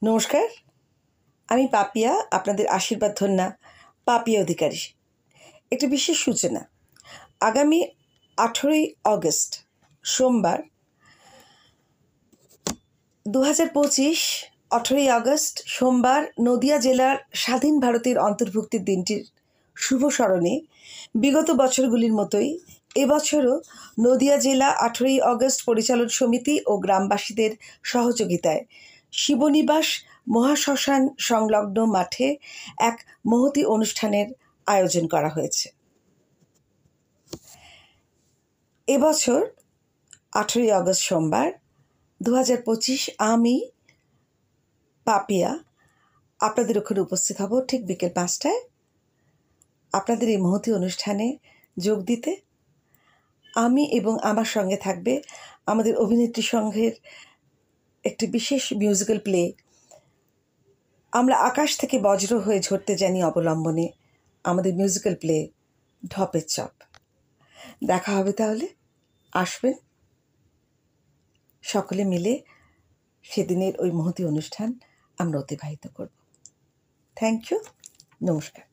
নমস্কার, আমি পাপিয়া, আপনাদের আশীর্বাদ ধন্যা পাপিয়া অধিকারী। একটি বিশেষ সূচনা। আগামী 18ই অগস্ট সোমবার 2025 18ই আগস্ট সোমবার নদিয়া জেলার স্বাধীন ভারতের অন্তর্ভুক্তির দিনটির শুভ স্মরণে বিগত বছরগুলির মতোই এবছরও নদিয়া জেলা 18ই অগস্ট পরিচালন সমিতি ও গ্রামবাসীদের সহযোগিতায় শিবনিবাস মহাশ্মশান সংলগ্ন মাঠে এক মহতী অনুষ্ঠানের আয়োজন করা হয়েছে। এবছর 18ই আগস্ট সোমবার 2025 আমি পাপিয়া আপনাদের ওখানে উপস্থিত হব ঠিক বিকেল 5টায় আপনাদের এই মহতী অনুষ্ঠানে যোগ দিতে। আমি এবং আমার সঙ্গে থাকবে আমাদের অভিনেত্রী সংঘের একটি বিশেষ মিউজিক্যাল প্লে আমরা আকাশ থেকে বজ্র হয়ে ঝরতে জানি অবলম্বনে আমাদের মিউজিক্যাল প্লে ঢপের চপ। দেখা হবে তাহলে, আসবেন সকলে মিলে সেদিনের ওই মহতী অনুষ্ঠান আমরা অতিবাহিত করব। থ্যাংক ইউ, নমস্কার।